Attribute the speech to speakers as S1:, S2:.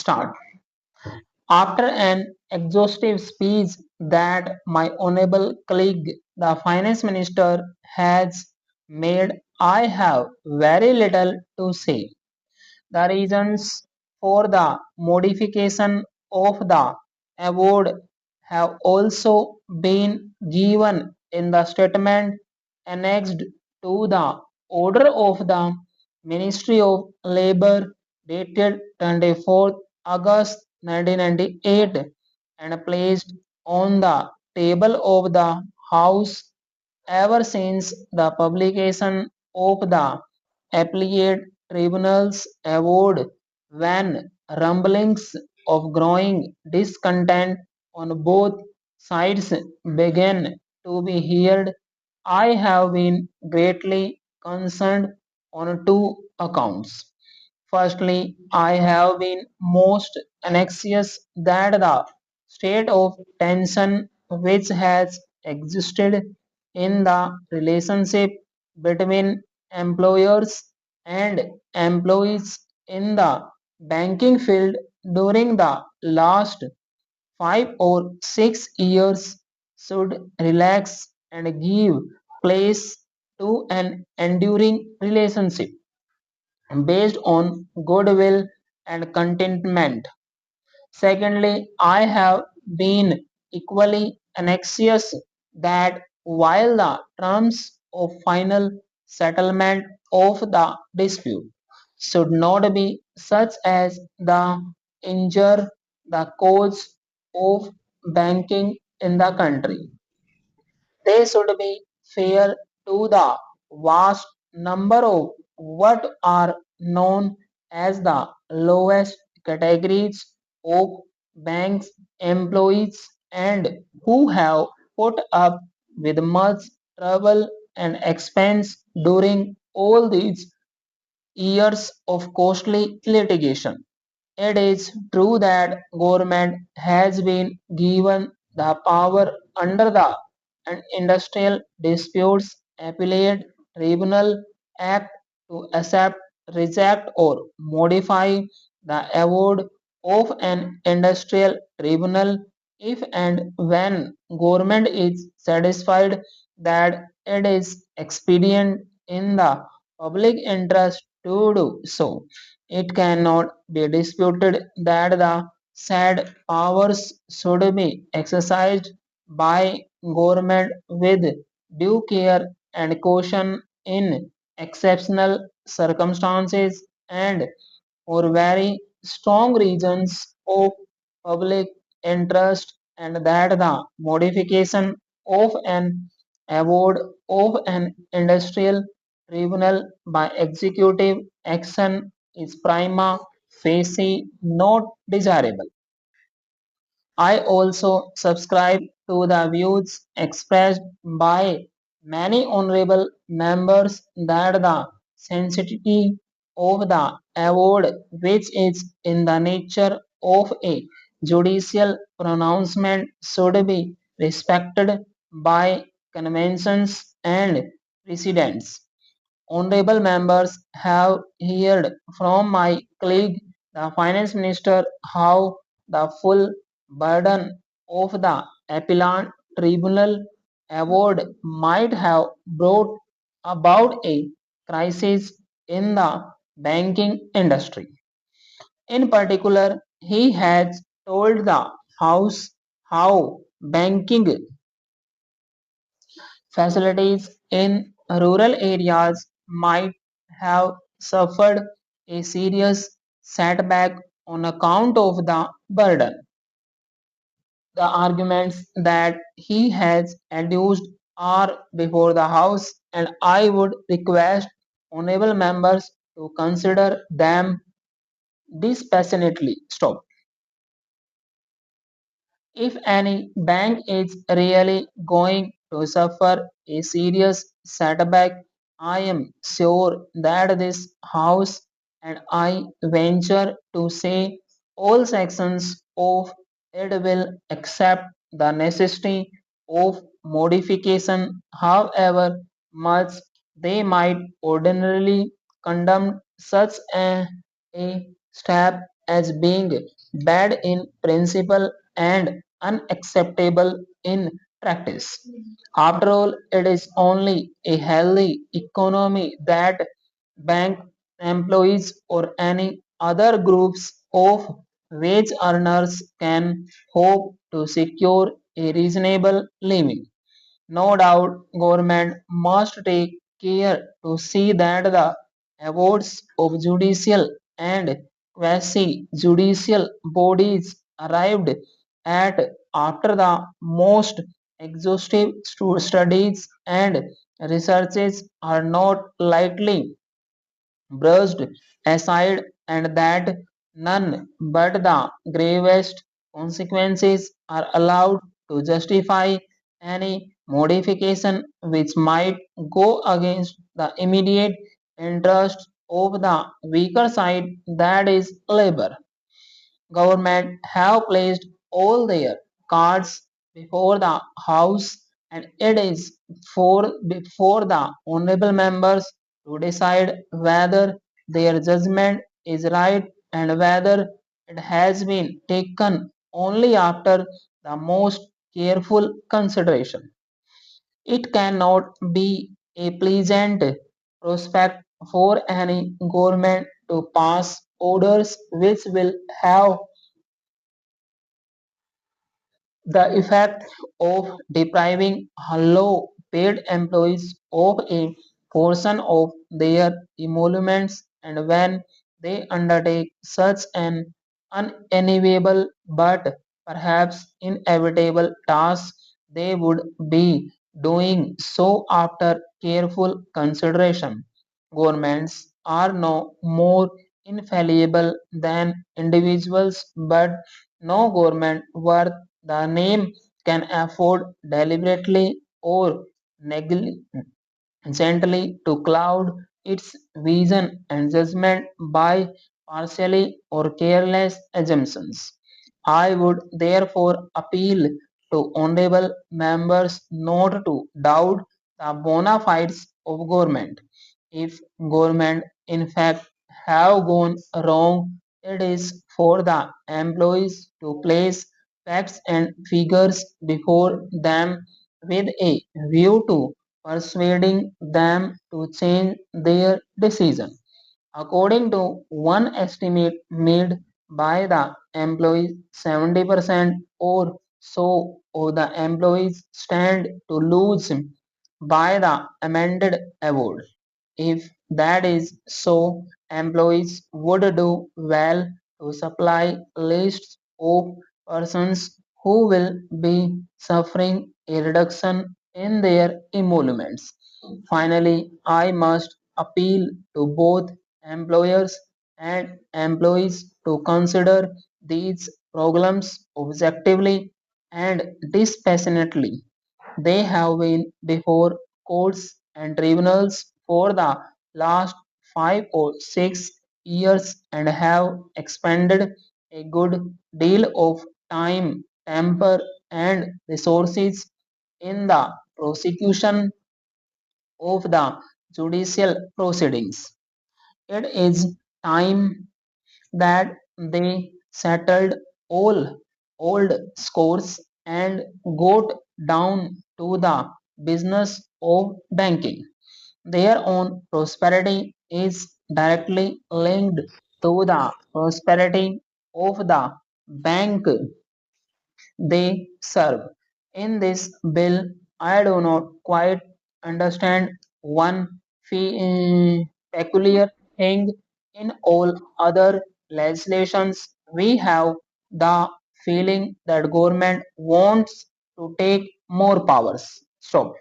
S1: start. After an exhaustive speech that my honorable colleague, the finance minister, has made, I have very little to say. The reasons for the modification of the award have also been given in the statement annexed to the order of the Ministry of Labour dated 24th August 1998 and placed on the table of the House ever since the publication of the Appellate Tribunal's award, when rumblings of growing discontent on both sides began to be heard, I have been greatly concerned on two accounts. Firstly, I have been most anxious that the state of tension which has existed in the relationship between employers and employees in the banking field during the last 5 or 6 years should relax and give place to an enduring relationship based on goodwill and contentment. Secondly, I have been equally anxious that while the terms of final settlement of the dispute should not be such as the injure the cause of banking in the country, they should be fair to the vast number of what are known as the lowest categories of banks employees and who have put up with much trouble and expense during all these years of costly litigation. It is true that government has been given the power under the Industrial Disputes Appellate Tribunal Act to accept, reject or modify the award of an industrial tribunal if and when government is satisfied that it is expedient in the public interest to do so. It cannot be disputed that the said powers should be exercised by government with due care and caution in exceptional circumstances and for very strong reasons of public interest, and that the modification of an award of an industrial tribunal by executive action is prima facie not desirable. I also subscribe to the views expressed by many honorable members that the sensitivity of the award, which is in the nature of a judicial pronouncement, should be respected by conventions and precedents. Honorable members have heard from my colleague, the finance minister, how the full burden of the appellant tribunal award might have brought about a crisis in the banking industry. In particular, he has told the House how banking facilities in rural areas might have suffered a serious setback on account of the burden. The arguments that he has adduced are before the House, and I would request honorable members to consider them dispassionately. Stop. If any bank is really going to suffer a serious setback, I am sure that this House and I venture to say all sections of it will accept the necessity of modification, however much they might ordinarily condemn such a step as being bad in principle and unacceptable in practice. After all, it is only a healthy economy that bank employees or any other groups of wage earners can hope to secure a reasonable living. No doubt, government must take care to see that the awards of judicial and quasi-judicial bodies arrived at after the most exhaustive studies and researches are not lightly brushed aside and that none but the gravest consequences are allowed to justify any modification which might go against the immediate interests of the weaker side, that is labor. Government have placed all their cards before the House and it is before the honorable members to decide whether their judgment is right and whether it has been taken only after the most careful consideration. It cannot be a pleasant prospect for any government to pass orders which will have the effect of depriving low paid employees of a portion of their emoluments and when they undertake such an unenviable but perhaps inevitable task, they would be doing so after careful consideration. Governments are no more infallible than individuals, but no government worth the name can afford deliberately or gently to cloud its vision and judgment by partially or careless assumptions. I would therefore appeal to honorable members not to doubt the bona fides of government. If government in fact have gone wrong, it is for the employees to place facts and figures before them with a view to persuading them to change their decision. According to one estimate made by the employees, 70% or so of the employees stand to lose by the amended award. If that is so, employees would do well to supply lists of persons who will be suffering a reduction in their emoluments. Finally, I must appeal to both employers and employees to consider these problems objectively and dispassionately. They have been before courts and tribunals for the last 5 or 6 years and have expended a good deal of time, temper, and resources in the prosecution of the judicial proceedings. It is time that they settled all old scores and got down to the business of banking. Their own prosperity is directly linked to the prosperity of the bank they serve. In this bill, I do not quite understand one peculiar thing. In all other legislations, we have the feeling that government wants to take more powers. Stop.